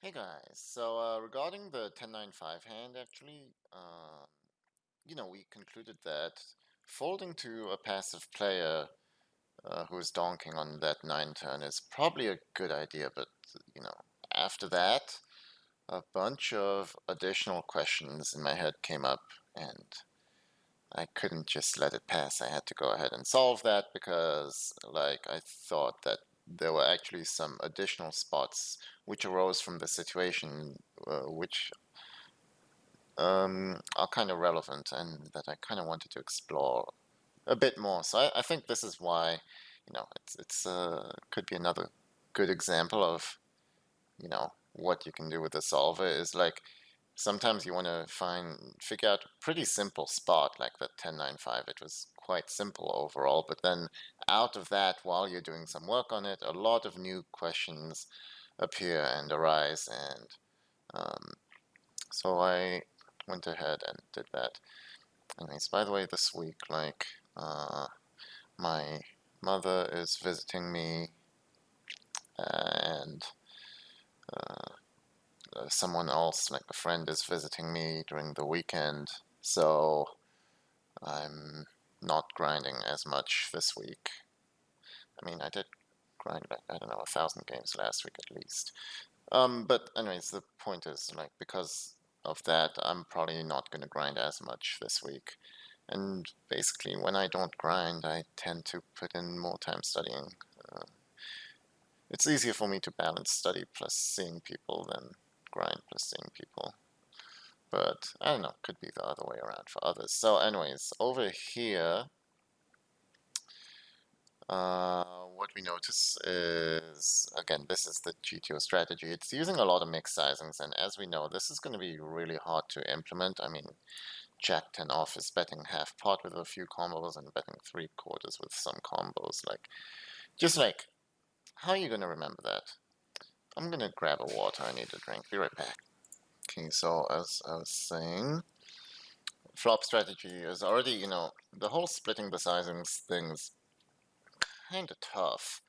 Hey guys, so regarding the 1095 hand, actually, we concluded that folding to a passive player who is donking on that 9 turn is probably a good idea, but after that, a bunch of additional questions in my head came up, and I couldn't just let it pass. I had to go ahead and solve that because, like, I thought that there were actually some additional spots which arose from the situation, which are kind of relevant and that I kind of wanted to explore a bit more. So I think this is why, it's could be another good example of, what you can do with the solver is like sometimes you want to figure out a pretty simple spot like the 1095. It was quite simple overall, but then out of that, while you're doing some work on it, a lot of new questions appear and arise, and so I went ahead and did that. Anyways, by the way, this week, my mother is visiting me, and someone else, like a friend, is visiting me during the weekend, so I'm not grinding as much this week. I mean, I did grind, like, I don't know, 1,000 games last week at least. But anyways, the point is, like, because of that, I'm probably not going to grind as much this week. And basically, when I don't grind, I tend to put in more time studying. It's easier for me to balance study plus seeing people than grind plus seeing people. But I don't know, could be the other way around for others. So anyways, over here, what we notice is, again, this is the GTO strategy. It's using a lot of mixed sizings, and as we know, this is going to be really hard to implement. I mean, Jack 10 off is betting half pot with a few combos and betting 3/4 with some combos. Just like, how are you going to remember that? I'm going to grab a water. I need a drink. Be right back. Okay, so as I was saying, flop strategy is already, the whole splitting the sizings thing's kind of tough.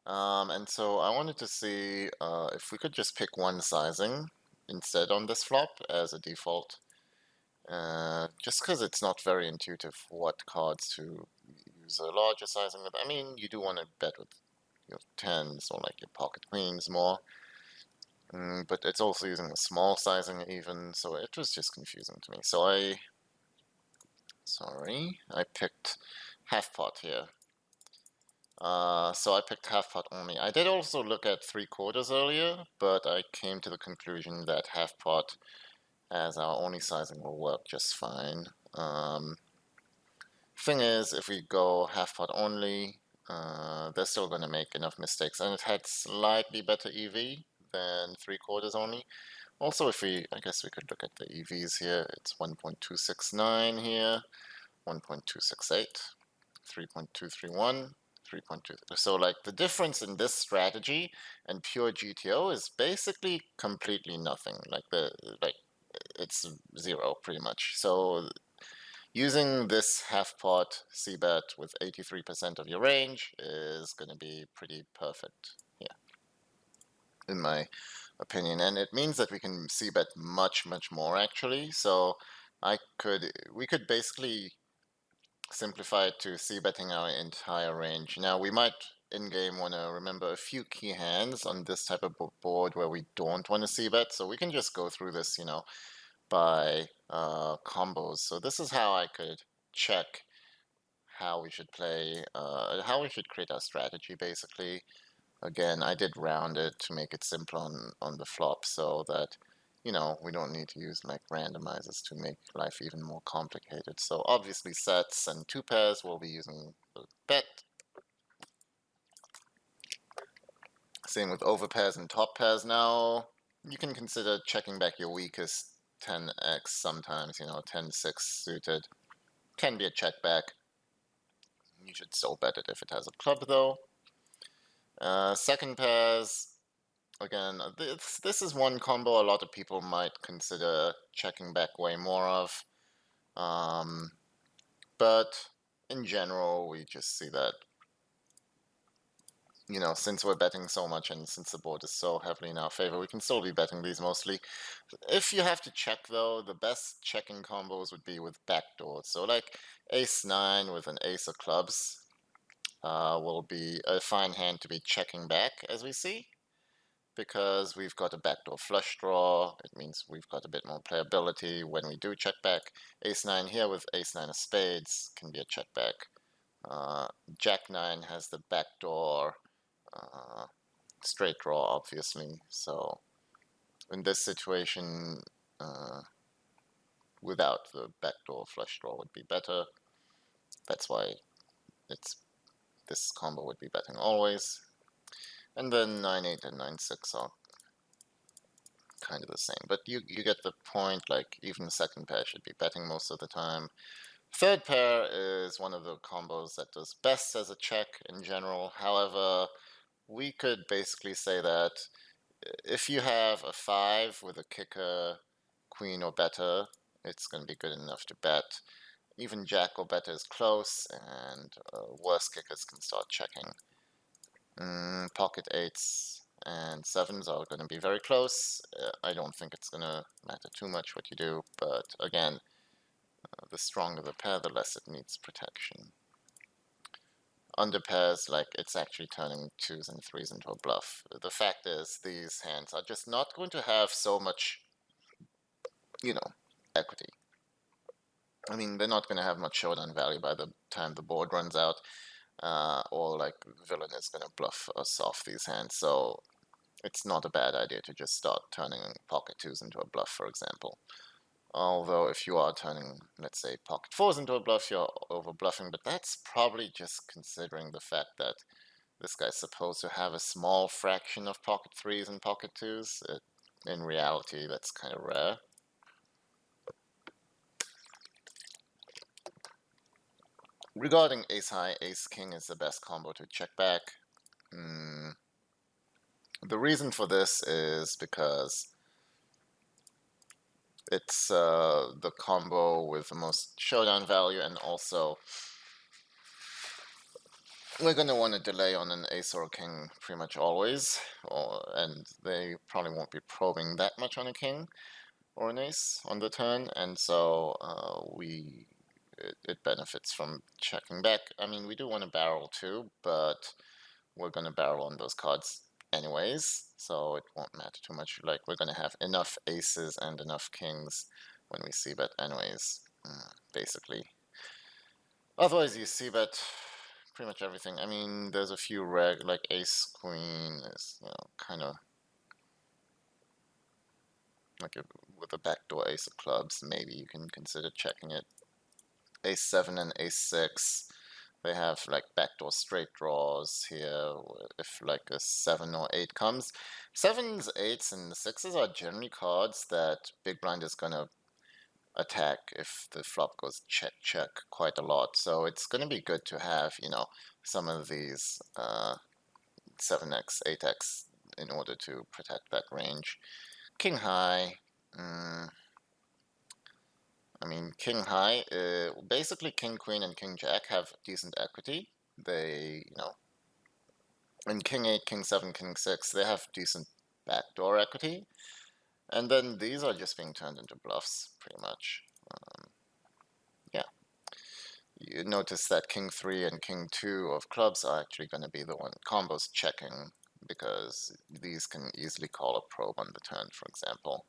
And so I wanted to see if we could just pick one sizing instead on this flop as a default. Just because it's not very intuitive what cards to use a larger sizing with. I mean, you do want to bet with your tens or like your pocket queens more. But it's also using a small sizing even, so it was just confusing to me. So I picked half pot here. So I picked half pot only. I did also look at 3/4 earlier, but I came to the conclusion that half pot as our only sizing will work just fine. Thing is, if we go half pot only, they're still going to make enough mistakes, and it had slightly better EV than 3/4 only. Also, I guess we could look at the EVs here. It's 1.269 here, 1.268, 3.231. 3.2. So like the difference in this strategy and pure GTO is basically completely nothing. Like it's zero pretty much. So using this half pot c-bet with 83% of your range is going to be pretty perfect here, in my opinion. And it means that we can c-bet much, much more actually. So we could basically simplify it to c-betting our entire range. Now we might in-game want to remember a few key hands on this type of board where we don't want to c-bet. So we can just go through this, by combos. So this is how I could check how we should play, how we should create our strategy, basically. Again, I did round it to make it simple on the flop so that, we don't need to use like randomizers to make life even more complicated. So obviously sets and 2 pairs we'll be using the bet. Same with overpairs and top pairs now. You can consider checking back your weakest 10x sometimes, 10-6 suited. Can be a check back. You should still bet it if it has a club though. Second pairs, again, this is one combo a lot of people might consider checking back way more of. But in general, we just see that you know, since we're betting so much and since the board is so heavily in our favor, we can still be betting these mostly. If you have to check, though, the best checking combos would be with backdoors. So like ace-9 with an ace of clubs will be a fine hand to be checking back, as we see, because we've got a backdoor flush draw. It means we've got a bit more playability when we do check back. Ace-9 here with ace-9 of spades can be a check back. Jack-9 has the backdoor straight draw, obviously. So in this situation, without the backdoor flush draw would be better. That's why this combo would be betting always. And then 9-8 and 9-6 are kind of the same. But you get the point, like even the second pair should be betting most of the time. Third pair is one of the combos that does best as a check in general. However, we could basically say that if you have a 5 with a kicker, queen or better, it's going to be good enough to bet. Even jack or better is close, and worse kickers can start checking. Pocket 8s and 7s are going to be very close. I don't think it's going to matter too much what you do, but again, the stronger the pair, the less it needs protection. Under pairs, like, it's actually turning 2s and 3s into a bluff. The fact is, these hands are just not going to have so much, you know, equity. I mean, they're not going to have much showdown value by the time the board runs out, or like villain is going to bluff us off these hands. So it's not a bad idea to just start turning pocket 2s into a bluff, for example. Although if you are turning, let's say, pocket 4s into a bluff, you're over bluffing, but that's probably just considering the fact that this guy's supposed to have a small fraction of pocket 3s and pocket 2s. In reality, that's kind of rare. Regarding ace high, ace king is the best combo to check back. The reason for this is because it's the combo with the most showdown value, and also we're going to want to delay on an ace or a king pretty much always, and they probably won't be probing that much on a king or an ace on the turn, and so it benefits from checking back. I mean, we do want to barrel too, but we're going to barrel on those cards anyways, so it won't matter too much. Like, we're going to have enough aces and enough kings when we see bet anyways, basically. Otherwise, you see bet pretty much everything. I mean, there's a few reg, like ace queen is, you know, kind of like with a backdoor ace of clubs, maybe you can consider checking it. Ace 7 and ace 6, they have like backdoor straight draws here. If like a 7 or 8 comes, 7s, 8s, and 6s are generally cards that big blind is gonna attack if the flop goes check check quite a lot. So it's gonna be good to have, you know, some of these 7x, 8x in order to protect that range. King high. I mean, king high, basically king queen and king jack have decent equity. They, you know, and king 8, king 7, king 6, they have decent backdoor equity. And then these are just being turned into bluffs, pretty much. Yeah. You notice that king 3 and king 2 of clubs are actually going to be the one combos checking, because these can easily call a probe on the turn, for example.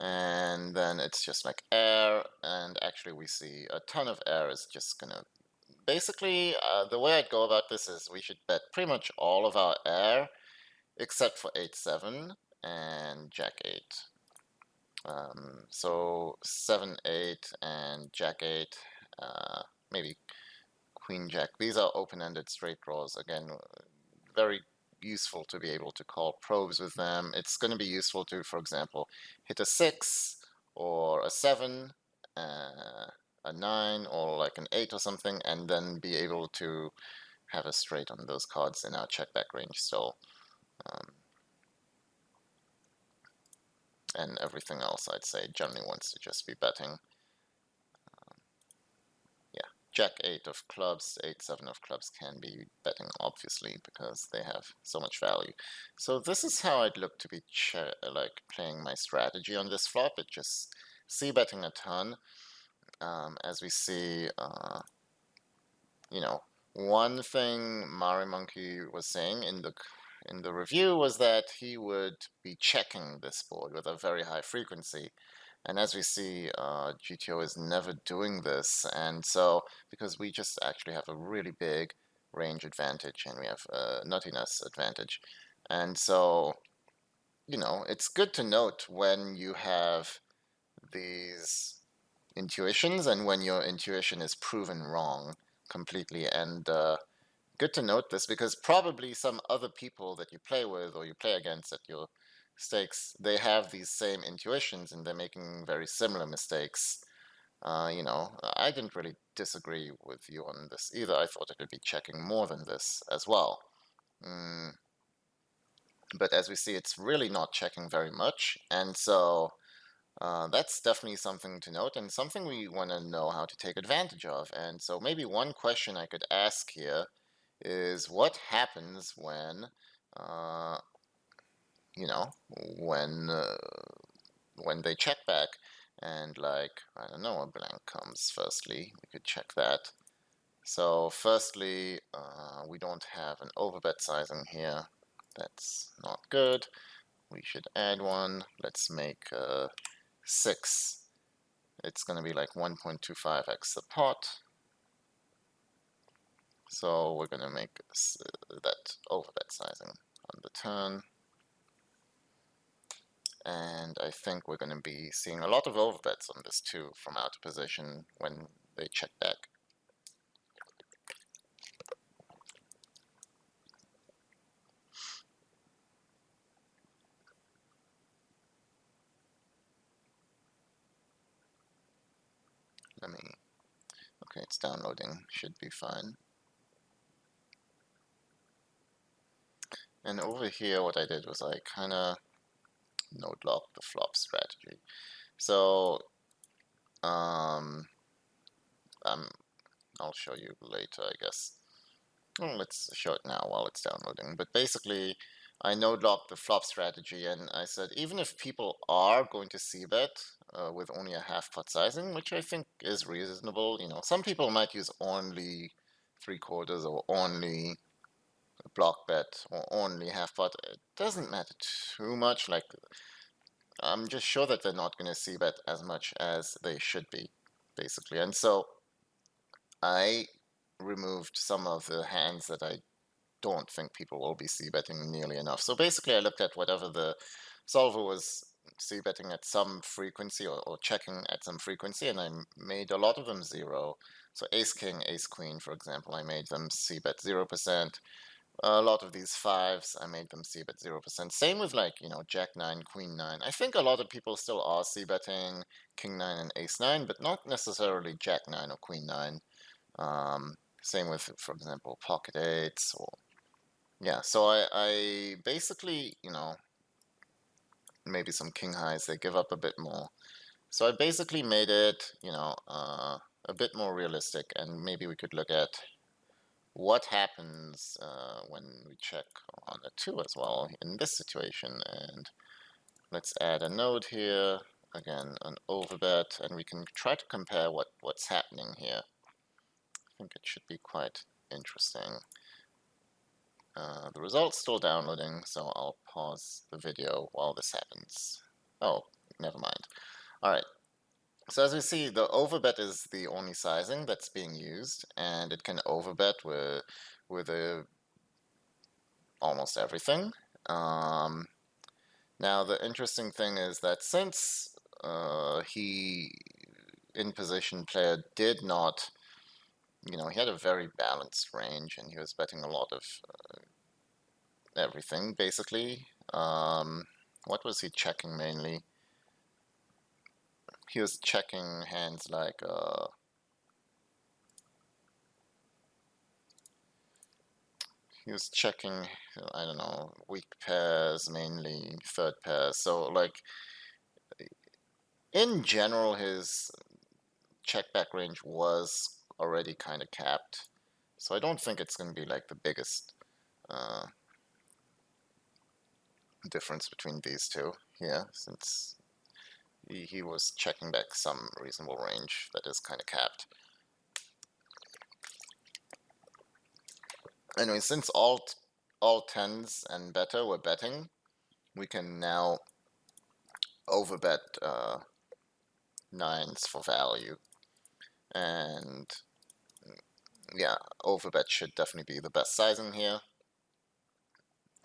And then it's just like air, and actually we see a ton of air is just going to basically, the way I'd go about this is we should bet pretty much all of our air except for 8-7 and Jack 8. So 7-8 and Jack 8, maybe Queen Jack. These are open-ended straight draws. Again, very useful to be able to call probes with them. It's going to be useful to, for example, hit a 6 or a 7, a 9, or like an 8 or something, and then be able to have a straight on those cards in our check back range. So, and everything else, I'd say, generally wants to just be betting. Yeah, Jack 8 of clubs, 8 7 of clubs can be betting, obviously, because they have so much value. So this is how I'd look to be like playing my strategy on this flop. It just c-betting a ton. As we see, you know, one thing Mari Monkey was saying in the review was that he would be checking this board with a very high frequency. And as we see, GTO is never doing this. And so, because we just actually have a really big range advantage and we have a nuttiness advantage. And so, you know, it's good to note when you have these intuitions and when your intuition is proven wrong completely. And good to note this because probably some other people that you play with or you play against at your stakes, they have these same intuitions and they're making very similar mistakes. You know, I didn't really disagree with you on this either. I thought it would be checking more than this as well. But as we see, it's really not checking very much. And so that's definitely something to note and something we want to know how to take advantage of. And so maybe one question I could ask here is what happens when, you know, when they check back and like, I don't know, a blank comes firstly, we could check that. So firstly, we don't have an overbet sizing here. That's not good. We should add one. Let's make 6. It's going to be like 1.25x the pot. So we're going to make that overbet sizing on the turn. And I think we're going to be seeing a lot of overbets on this too from out of position when they check back. Let me, okay, it's downloading, should be fine. And over here, what I did was I kind of node locked the flop strategy. So, I'll show you later, I guess. Well, let's show it now while it's downloading. But basically, I node locked the flop strategy, and I said even if people are going to c-bet with only a half pot sizing, which I think is reasonable, you know, some people might use only 3/4 or only block bet or only half pot. It doesn't matter too much. Like, I'm just sure that they're not going to c-bet as much as they should be, basically. And so I removed some of the hands that I don't think people will be c-betting nearly enough. So basically, I looked at whatever the solver was c-betting at some frequency or checking at some frequency, and I made a lot of them 0. So ace king, ace queen, for example, I made them c-bet 0%. A lot of these 5s, I made them c-bet 0%. Same with like, you know, jack 9, queen 9. I think a lot of people still are c-betting king 9 and ace 9, but not necessarily jack 9 or queen 9. Same with, for example, pocket 8s or yeah, so I basically, you know, maybe some king highs, they give up a bit more. So I basically made it, you know, a bit more realistic, and maybe we could look at what happens when we check on a 2 as well in this situation. And let's add a node here, again, an overbet, and we can try to compare what's happening here. I think it should be quite interesting. The result's still downloading, so I'll pause the video while this happens. Oh, never mind. All right. So as we see, the overbet is the only sizing that's being used, and it can overbet with almost everything. Now, the interesting thing is that since he, in position player, did not, you know, he had a very balanced range, and he was betting a lot of everything, basically. What was he checking mainly? He was checking hands like he was checking, I don't know, weak pairs mainly, third pairs. So like in general, his check back range was already kind of capped. So I don't think it's going to be like the biggest difference between these two here, since he was checking back some reasonable range that is kind of capped. Anyway, since all tens and better were betting, we can now overbet nines for value. And yeah, overbet should definitely be the best sizing here.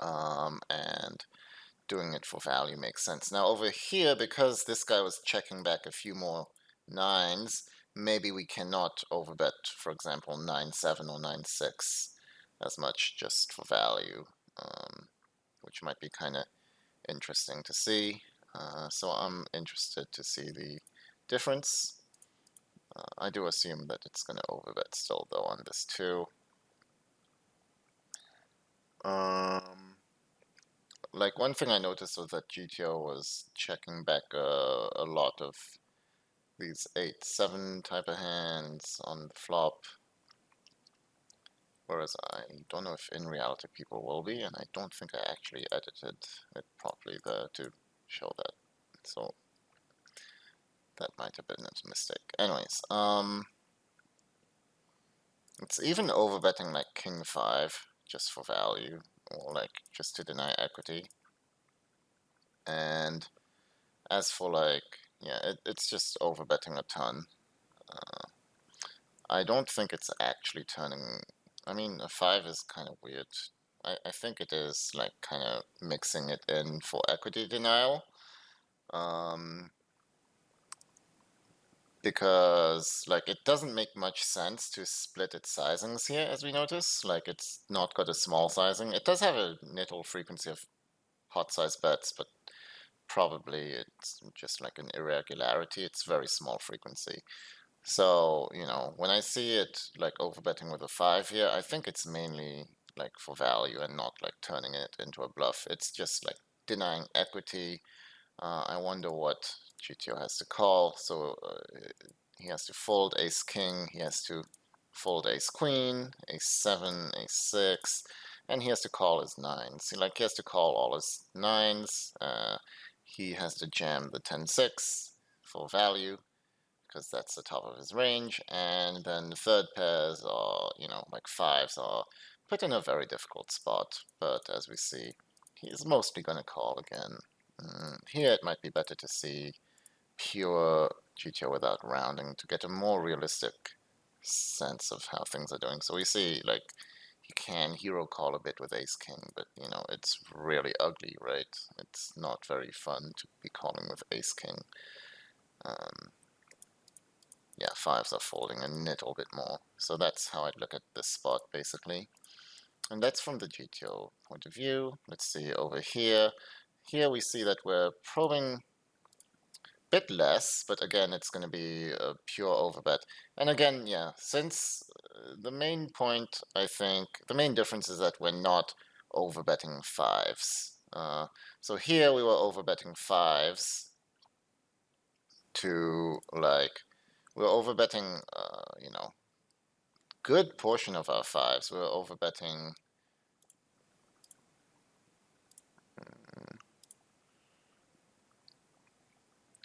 And doing it for value makes sense. Now over here, because this guy was checking back a few more nines, maybe we cannot overbet, for example, 9-7 or 9-6 as much just for value, which might be kind of interesting to see. So I'm interested to see the difference. I do assume that it's going to overbet still, though, on this too. Like one thing I noticed was that GTO was checking back a lot of these 8-7 type of hands on the flop, whereas I don't know if in reality people will be, and I don't think I actually edited it properly there to show that. So that might have been a mistake. Anyways, it's even overbetting like King 5 just for value, or like just to deny equity. And as for like, yeah, it's just overbetting a ton. I don't think it's actually turning. I mean, a 5 is kind of weird. I think it is like kind of mixing it in for equity denial. Because like it doesn't make much sense to split its sizings here, as we notice. Like it's not got a small sizing. It does have a little frequency of hot size bets, but probably it's just like an irregularity. It's very small frequency. So, you know, when I see it like overbetting with a 5 here, I think it's mainly like for value and not like turning it into a bluff. It's just like denying equity. I wonder what GTO has to call. So he has to fold ace king, he has to fold ace queen, ace 7, ace 6, and he has to call his nines. He has to call all his nines. He has to jam the 10-6 for value, because that's the top of his range, and then the third pairs are, you know, like 5s are put in a very difficult spot, but as we see, he's mostly going to call again. Here it might be better to see pure GTO without rounding to get a more realistic sense of how things are doing. So we see, like, he can hero call a bit with ace king, but, you know, it's really ugly, right? It's not very fun to be calling with ace king. Yeah, 5s are folding a little bit more. So that's how I'd look at this spot, basically. And that's from the GTO point of view. Let's see over here. Here we see that we're probing a bit less, but again, it's going to be a pure overbet. And again, yeah, since the main point, I think, the main difference is that we're not overbetting 5s. So here we were overbetting 5s to, like, we're overbetting, you know, good portion of our 5s. We're overbetting.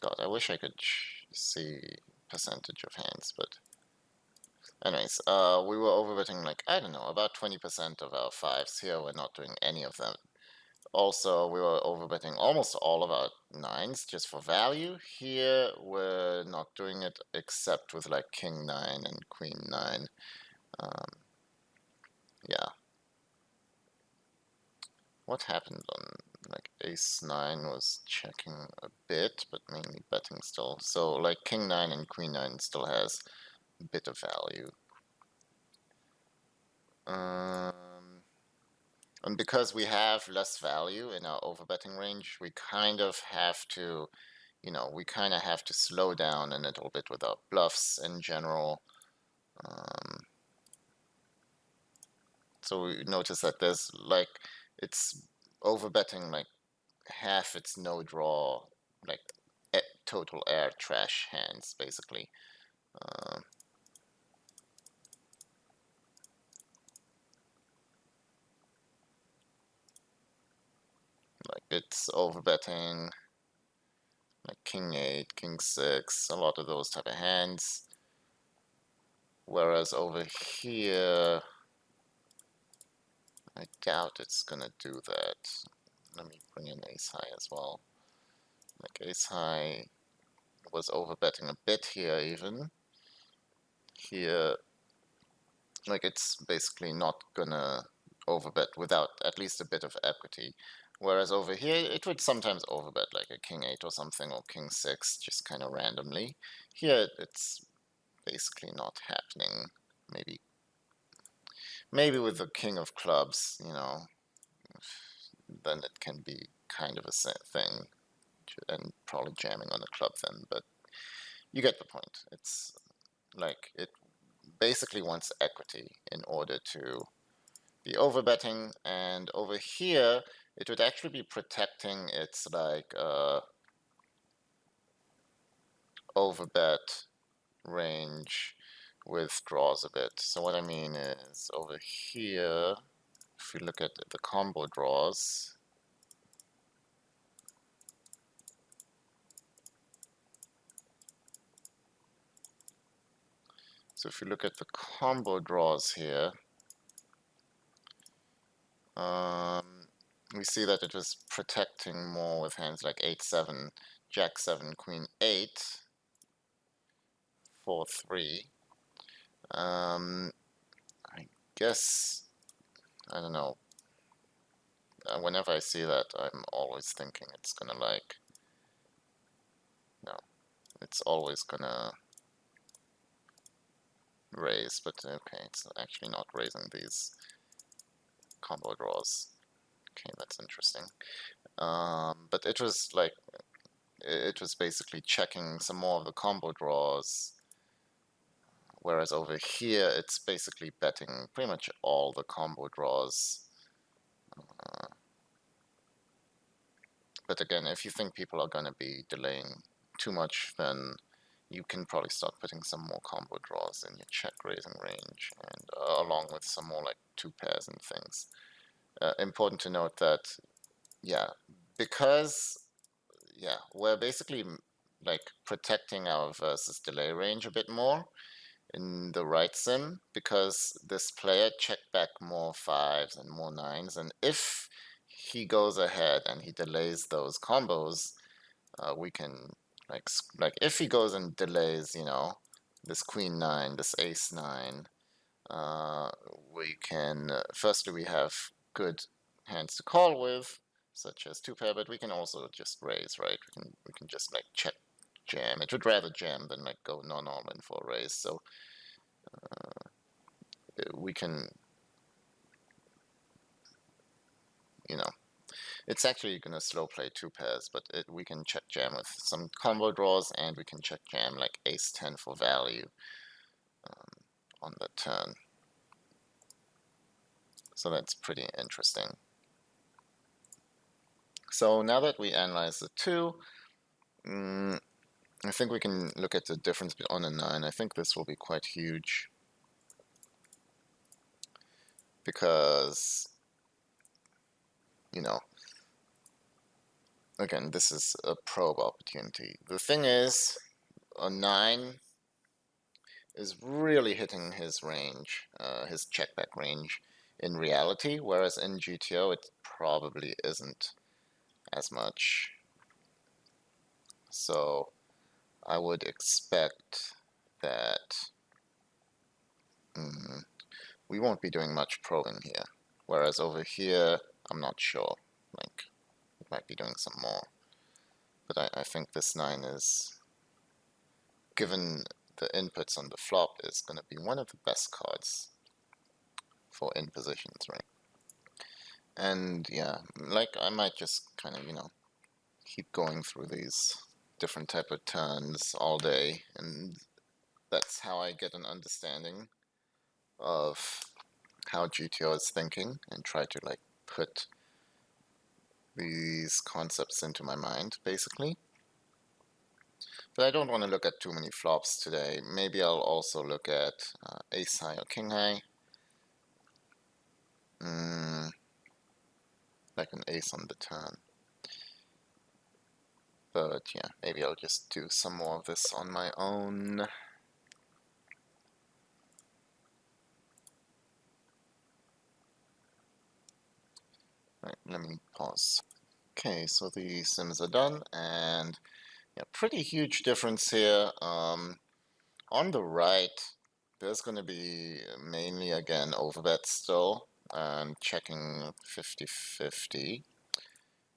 God, I wish I could see percentage of hands, but anyways, we were overbetting like, I don't know, about 20% of our 5s. Here we're not doing any of them. Also, we were overbetting almost all of our 9s just for value. Here we're not doing it except with like king 9 and queen 9. Yeah. What happened on like ace 9 was checking a bit, but mainly betting still. So like king 9 and queen 9 still has a bit of value. And because we have less value in our overbetting range, we kind of have to, you know, we kind of have to slow down a little bit with our bluffs in general. So we notice that there's like, it's overbetting like half its no draw, like total air trash hands, basically. it's overbetting like king 8, king 6, a lot of those type of hands. Whereas over here, I doubt it's gonna do that. Let me bring in ace high as well. Like ace high was overbetting a bit here even. Here, like it's basically not gonna overbet without at least a bit of equity. Whereas over here, it would sometimes overbet like a king 8 or something, or king 6, just kind of randomly. Here, it's basically not happening. Maybe with the king of clubs, you know, then it can be kind of a thing, and probably jamming on a club then, but you get the point. It's like it basically wants equity in order to be overbetting, and over here it would actually be protecting its like overbet range with draws a bit. So what I mean is over here, if you look at the combo draws, so if you look at the combo draws here, we see that it was protecting more with hands like 8-7, Jack-7, Queen-8, 4-3. I guess, I don't know, whenever I see that, I'm always thinking it's gonna like, no, it's always gonna raise, but okay, it's actually not raising these combo draws. Okay, that's interesting. But it was like, it was basically checking some more of the combo draws, whereas over here it's basically betting pretty much all the combo draws. But again, if you think people are going to be delaying too much, then you can probably start putting some more combo draws in your check raising range, and along with some more like two pairs and things. Important to note that, yeah, because, yeah, we're basically like protecting our versus delay range a bit more in the right sim, because this player checked back more 5s and more 9s, and if he goes ahead and he delays those combos, we can like if he goes and delays, you know, this queen 9, this ace 9, we can firstly we have good hands to call with, such as two pair, but we can also just raise, right? We can just like check jam. It would rather jam than like go non all in for a raise. So we can, you know, it's actually going to slow play two pairs, but we can check jam with some combo draws, and we can check jam like ace 10 for value on the turn. So that's pretty interesting. So now that we analyze the two, I think we can look at the difference on a 9. I think this will be quite huge, because, you know, again, this is a probe opportunity. The thing is, a 9 is really hitting his range, his checkback range in reality, whereas in GTO it probably isn't as much. So I would expect that we won't be doing much probing here. Whereas over here, I'm not sure. Like, we might be doing some more. But I think this 9 is, given the inputs on the flop, is going to be one of the best cards for in positions, right? And yeah, like I might just kind of, you know, keep going through these different type of turns all day, and that's how I get an understanding of how GTO is thinking, and try to like put these concepts into my mind, basically. But I don't want to look at too many flops today. Maybe I'll also look at ace high or king high. Like an ace on the turn. But yeah, maybe I'll just do some more of this on my own. Right, let me pause. Okay, so the sims are done, and yeah, pretty huge difference here. On the right, there's going to be mainly, again, overbet still, and checking 50-50.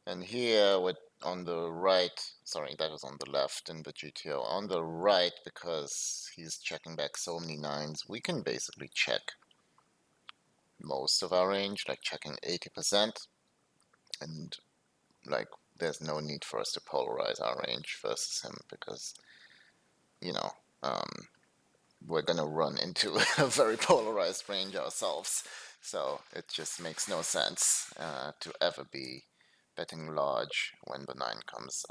And here, on the right, sorry, that was on the left in the GTO. On the right, because he's checking back so many nines, we can basically check most of our range, like checking 80%, and like there's no need for us to polarize our range versus him because, you know, we're gonna run into a very polarized range ourselves. So it just makes no sense to ever be betting large when the 9 comes.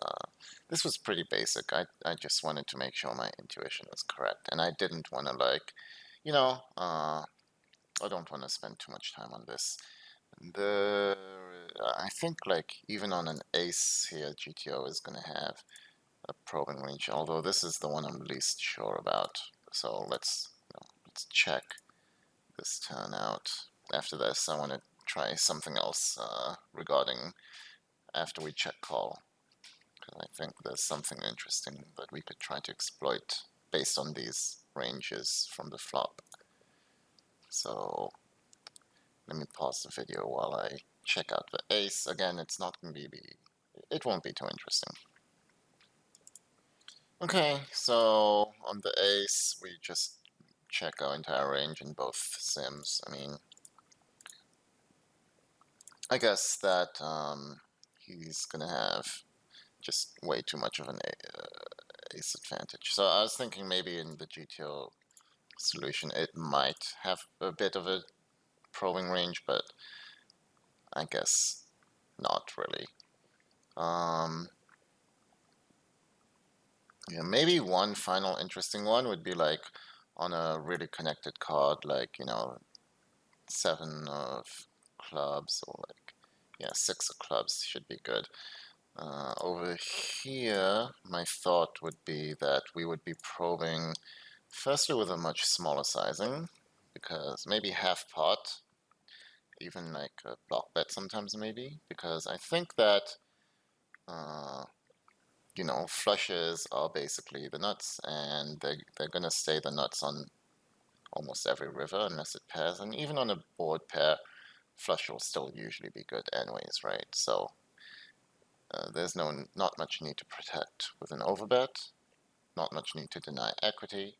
This was pretty basic. I just wanted to make sure my intuition was correct. And I didn't want to I don't want to spend too much time on this. I think like even on an ace here, GTO is going to have a probing range, although this is the one I'm least sure about. So let's check this turn out. After this, I want to try something else regarding after we check call, because I think there's something interesting that we could try to exploit based on these ranges from the flop. So let me pause the video while I check out the ace. Again, it's not going to be, it won't be too interesting. Okay, so on the ace, we just check our entire range in both sims. I mean, I guess that he's gonna have just way too much of an ace advantage. So I was thinking maybe in the GTO solution it might have a bit of a probing range, but I guess not really. Yeah, maybe one final interesting one would be like on a really connected card, like, 7 of clubs, or like, yeah, 6 of clubs should be good. Over here, my thought would be that we would be probing firstly with a much smaller sizing, because maybe half pot, even like a block bet sometimes maybe, because I think that, uh, flushes are basically the nuts, and they're going to stay the nuts on almost every river unless it pairs, and even on a board pair, flush will still usually be good anyways, right? So there's not much need to protect with an overbet, not much need to deny equity,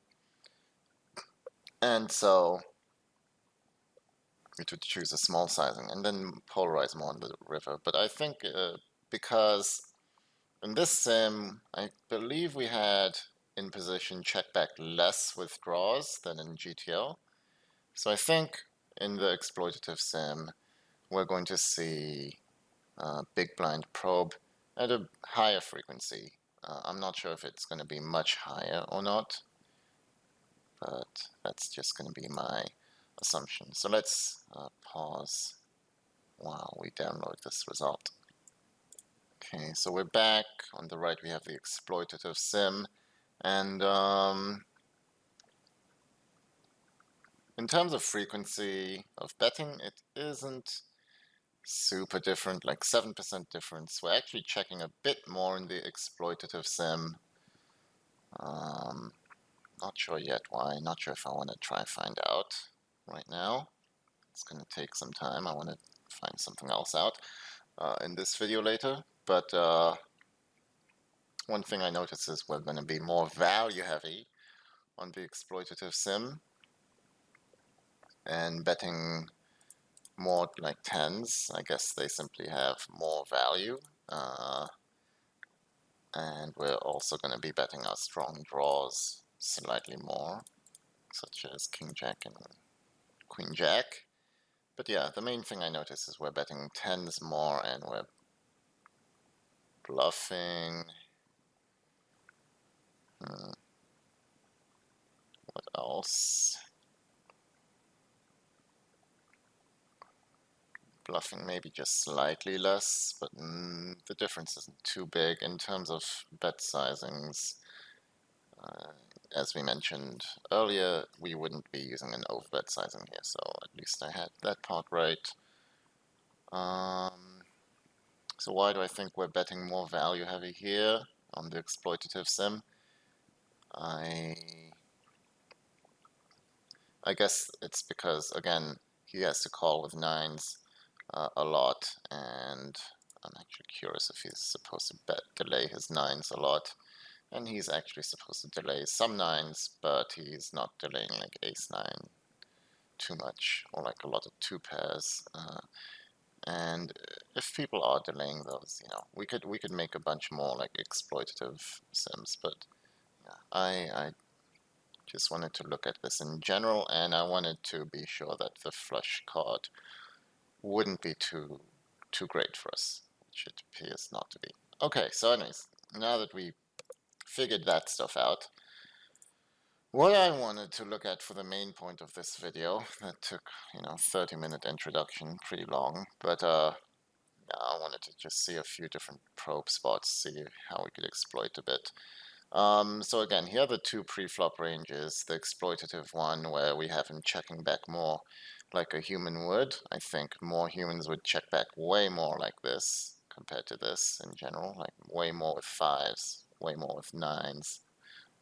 and so we would choose a small sizing and then polarize more on the river. But I think because in this sim, I believe we had in position check back less withdrawals than in GTO. So I think in the exploitative sim, we're going to see big blind probe at a higher frequency. I'm not sure if it's going to be much higher or not, but that's just going to be my assumption. So let's pause while we download this result. Okay, so we're back. On the right, we have the exploitative sim. And in terms of frequency of betting, it isn't super different, like 7% difference. We're actually checking a bit more in the exploitative sim. Not sure yet why. Not sure if I want to try find out right now. It's going to take some time. I want to find something else out in this video later. But one thing I noticed is we're going to be more value heavy on the exploitative sim and betting more like tens. I guess they simply have more value. And we're also going to be betting our strong draws slightly more, such as King Jack and Queen Jack. But yeah, the main thing I notice is we're betting tens more and we're bluffing. What else? bluffing maybe just slightly less, but the difference isn't too big in terms of bet sizings. As we mentioned earlier, we wouldn't be using an overbet sizing here, so at least I had that part right. So why do I think we're betting more value heavy here on the exploitative sim? I guess it's because, again, he has to call with nines a lot, and I'm actually curious if he's supposed to delay his nines a lot. And he's actually supposed to delay some nines, but he's not delaying like ace-9 too much, or like a lot of two pairs. And if people are delaying those, we could make a bunch more like exploitative sims. But yeah, I just wanted to look at this in general, and I wanted to be sure that the flush card wouldn't be too great for us, which it appears not to be. Okay, so anyways, now that we figured that stuff out, what I wanted to look at for the main point of this video, that took, 30-minute introduction, pretty long, but I wanted to just see a few different probe spots, see how we could exploit a bit. So again, here are the two pre-flop ranges, the exploitative one where we have him checking back more like a human would. I think more humans would check back way more like this compared to this in general, like way more with fives, way more with nines,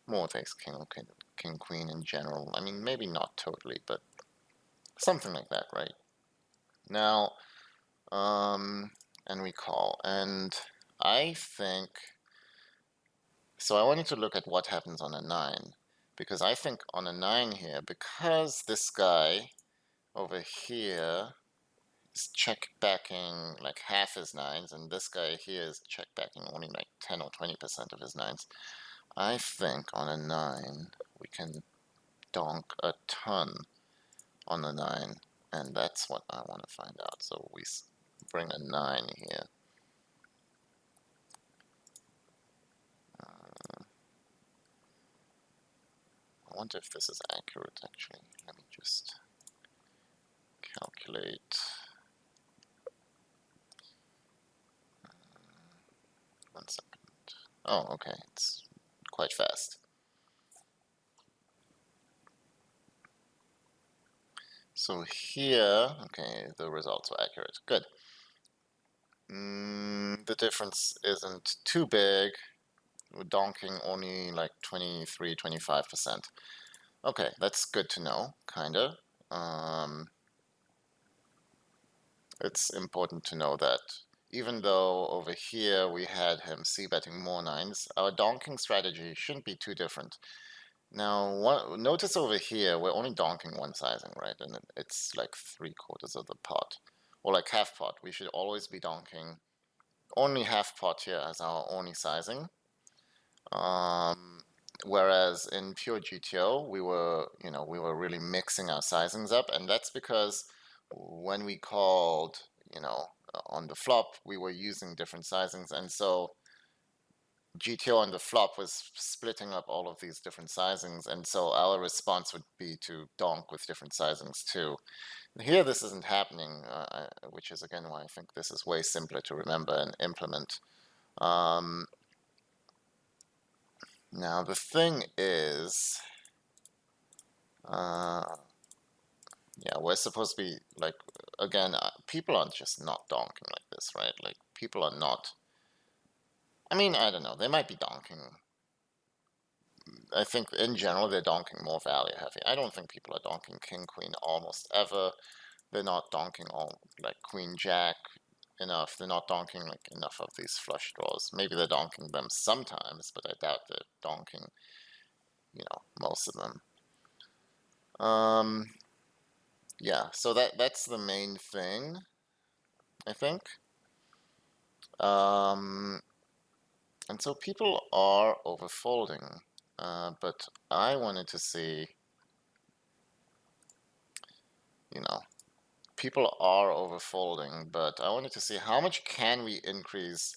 more with ace king, king queen in general. I mean, maybe not totally, but something like that, right? Now, and we call, and I think, so I wanted to look at what happens on a 9, because I think on a 9 here, because this guy over here is check backing like half his 9s, and this guy here is check backing only like 10 or 20% of his 9s, I think on a 9 we can donk a ton on the 9, and that's what I want to find out. So we bring a 9 here. I wonder if this is accurate, actually. Let me just calculate. 1 second. Oh, okay, it's quite fast. So here, okay, the results were accurate. Good. The difference isn't too big. We're donking only like 23, 25%. Okay, that's good to know, kinda. It's important to know that even though over here we had him c-betting more 9s, our donking strategy shouldn't be too different. Now, notice over here, we're only donking one sizing, right? And it's like 3/4 of the pot, or like half pot. We should always be donking only half pot here as our only sizing. Whereas in pure GTO, we were really mixing our sizings up, and that's because when we called, on the flop, we were using different sizings, and so GTO on the flop was splitting up all of these different sizings, and so our response would be to donk with different sizings too. Here this isn't happening, which is again why I think this is way simpler to remember and implement. Now the thing is, yeah, we're supposed to be like, again, people aren't just not donking like this, right? Like people are not, I mean, I don't know, they might be donking. I think in general they're donking more value heavy. I don't think people are donking king queen almost ever. They're not donking all like queen jack enough. They're not donking like enough of these flush draws. Maybe they're donking them sometimes, but I doubt they're donking, most of them. Yeah, so that's the main thing, I think. And so people are overfolding, but I wanted to see, people are overfolding, but I wanted to see how much can we increase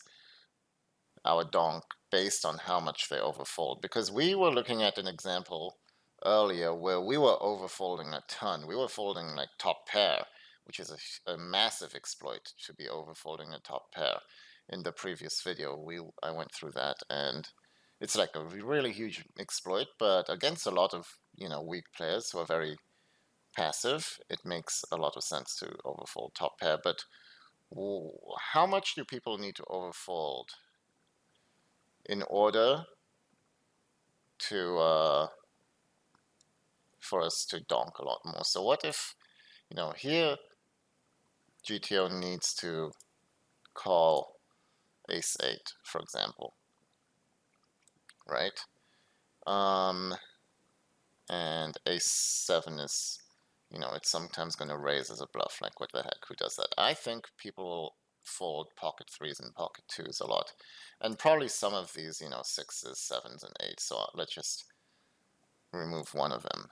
our donk based on how much they overfold, because we were looking at an example earlier where we were overfolding a ton. We were folding like top pair. which is a massive exploit to be overfolding a top pair. In the previous video, I went through that, and it's like a really huge exploit, but against a lot of, weak players who are very passive, it makes a lot of sense to overfold top pair. But how much do people need to overfold in order to for us to donk a lot more? So what if, here GTO needs to call ace 8, for example, right? And ace 7 is, it's sometimes going to raise as a bluff. Like, what the heck, who does that? I think people fold pocket 3s and pocket 2s a lot. And probably some of these, 6s, 7s, and 8s. So let's just remove one of them.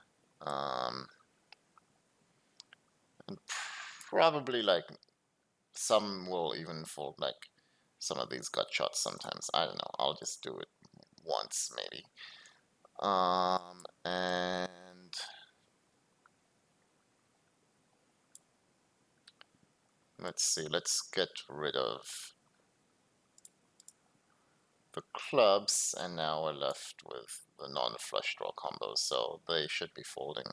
And probably, like, some will even fold, like, some of these gut shots sometimes. I don't know. I'll just do it once, maybe. And let's see, let's get rid of the clubs, and now we're left with the non-flush draw combos, so they should be folding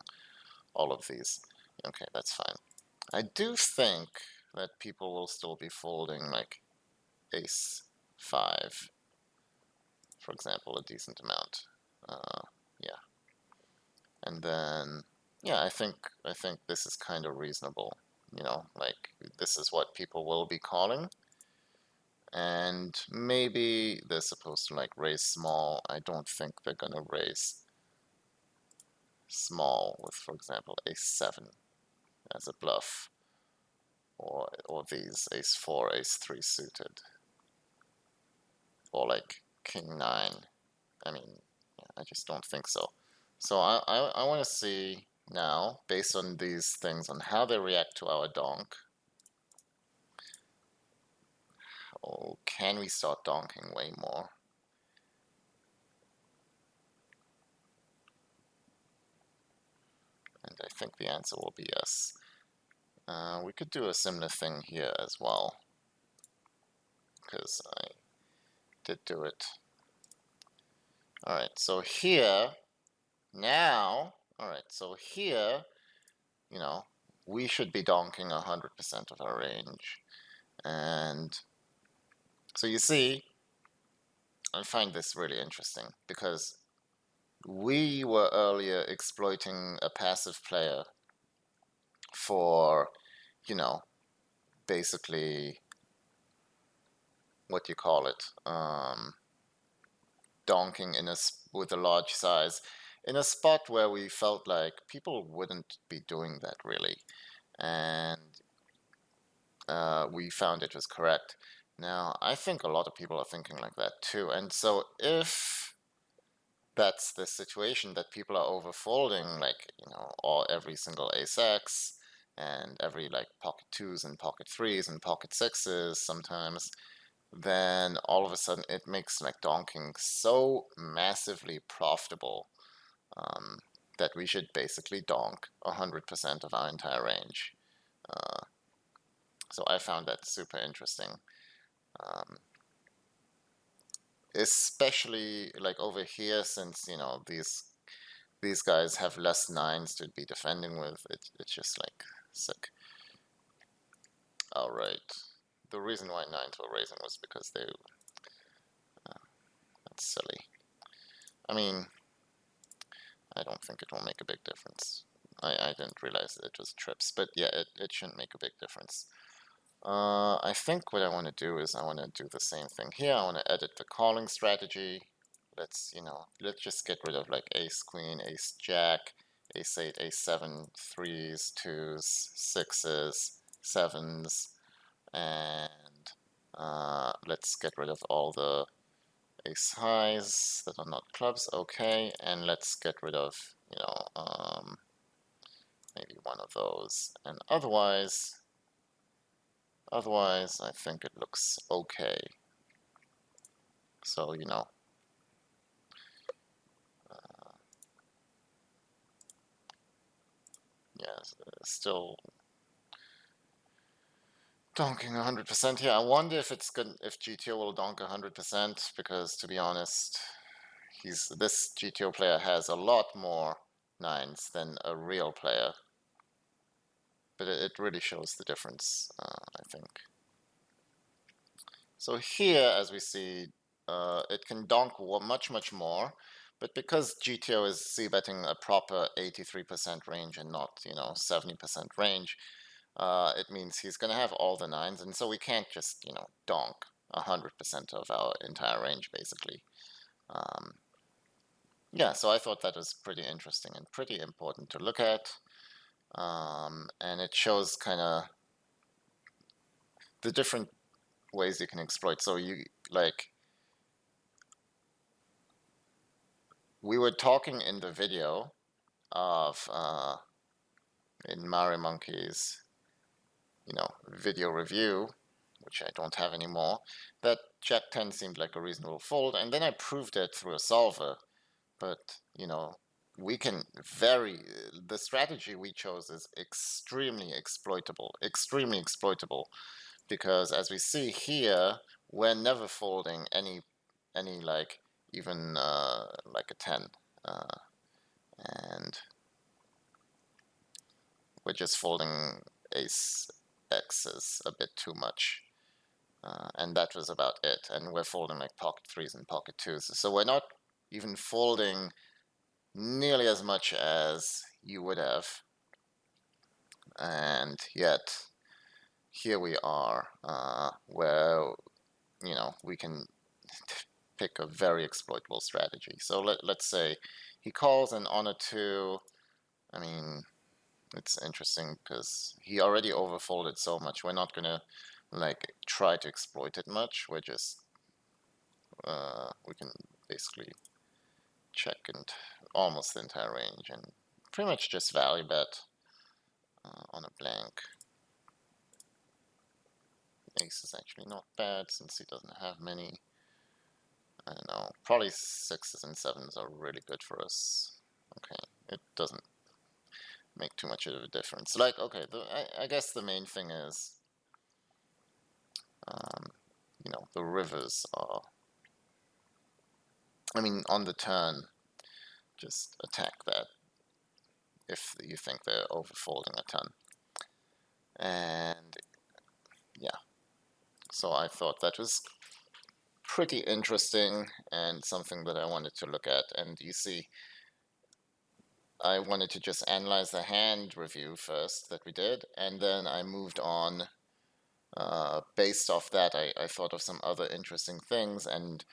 all of these. Okay, that's fine. I do think that people will still be folding like ace 5, for example, a decent amount. Yeah. And then, yeah, I think this is kind of reasonable. Like, this is what people will be calling. And maybe they're supposed to like raise small. I don't think they're gonna raise small with, for example, ace 7 as a bluff, or these ace 4, ace 3 suited, or like king 9. I mean, yeah, I just don't think so. So I want to see now, based on these things, on how they react to our donk. Oh, can we start donking way more? And I think the answer will be yes. We could do a similar thing here as well, because I did do it. Alright, so here, now, alright, so here, we should be donking 100% of our range. And so you see, I find this really interesting, because we were earlier exploiting a passive player for, basically, what do you call it? Donking with a large size in a spot where we felt like people wouldn't be doing that really, and we found it was correct. Now, I think a lot of people are thinking like that too, and so if that's the situation, that people are overfolding, like, all every single ace-x, and every like pocket 2s and pocket 3s and pocket 6s sometimes, then all of a sudden it makes like donking so massively profitable that we should basically donk 100% of our entire range. So I found that super interesting. Especially like over here, since these guys have less 9s to be defending with. It's just like sick. All right. The reason why 9s were raising was because that's silly. I mean, I don't think it will make a big difference. I didn't realize that it was trips, but yeah, it shouldn't make a big difference. I think what I want to do is I want to do the same thing here. I want to edit the calling strategy. Let's just get rid of like ace queen, ace jack, ace 8, ace 7, 3s, 2s, 6s, 7s, and let's get rid of all the ace highs that are not clubs. Okay, and let's get rid of maybe one of those, and otherwise I think it looks okay. So yeah, still donking 100% here. I wonder if it's good if GTO will donk 100%, because to be honest, this GTO player has a lot more nines than a real player. But it really shows the difference, I think. So here, as we see, it can donk much more, but because GTO is c-betting a proper 83% range and not, 70% range, it means he's going to have all the nines, and so we can't just, donk 100% of our entire range, basically. Yeah, so I thought that was pretty interesting and pretty important to look at, and it shows kind of the different ways you can exploit. So we were talking in the video of in Mario Monkey's video review, which I don't have anymore, that Jack 10 seemed like a reasonable fold, and then I proved it through a solver. But we can the strategy we chose is extremely exploitable, because as we see here, we're never folding any like even like a 10, and we're just folding ace X's a bit too much, and that was about it. And we're folding like pocket threes and pocket twos, so we're not even folding nearly as much as you would have, and yet here we are, where we can pick a very exploitable strategy. So let's say he calls, and on a 2, I mean, it's interesting because he already overfolded so much. We're not gonna like try to exploit it much. We're just we can basically check and almost the entire range and pretty much just value bet on a blank. Ace is actually not bad since he doesn't have many. I don't know, probably 6s and 7s are really good for us. Okay, it doesn't make too much of a difference. Like, okay, I guess the main thing is, the rivers are, I mean, on the turn, just attack that if you think they're overfolding a ton. And yeah, so I thought that was pretty interesting and something that I wanted to look at. And you see, I wanted to just analyze the hand review first that we did, and then I moved on. Based off that, I thought of some other interesting things, and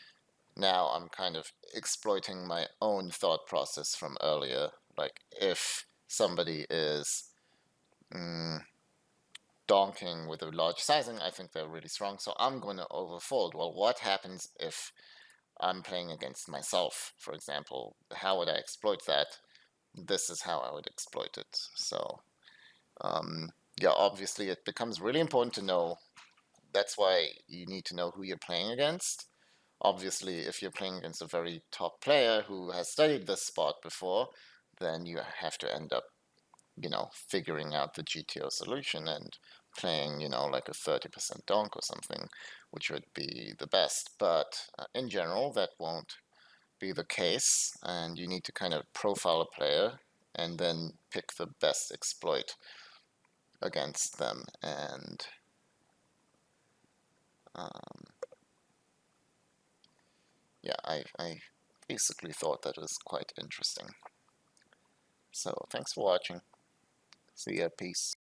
now I'm kind of exploiting my own thought process from earlier. Like, if somebody is donking with a large sizing, I think they're really strong, so I'm going to overfold. Well, what happens if I'm playing against myself, for example? How would I exploit that? This is how I would exploit it. So, yeah, obviously it becomes really important to know. That's why you need to know who you're playing against. Obviously, if you're playing against a very top player who has studied this spot before, then you have to end up, figuring out the GTO solution and playing, like a 30% donk or something, which would be the best. But in general, that won't be the case, and you need to kind of profile a player and then pick the best exploit against them. And yeah, I basically thought that was quite interesting. So thanks for watching. See ya, peace.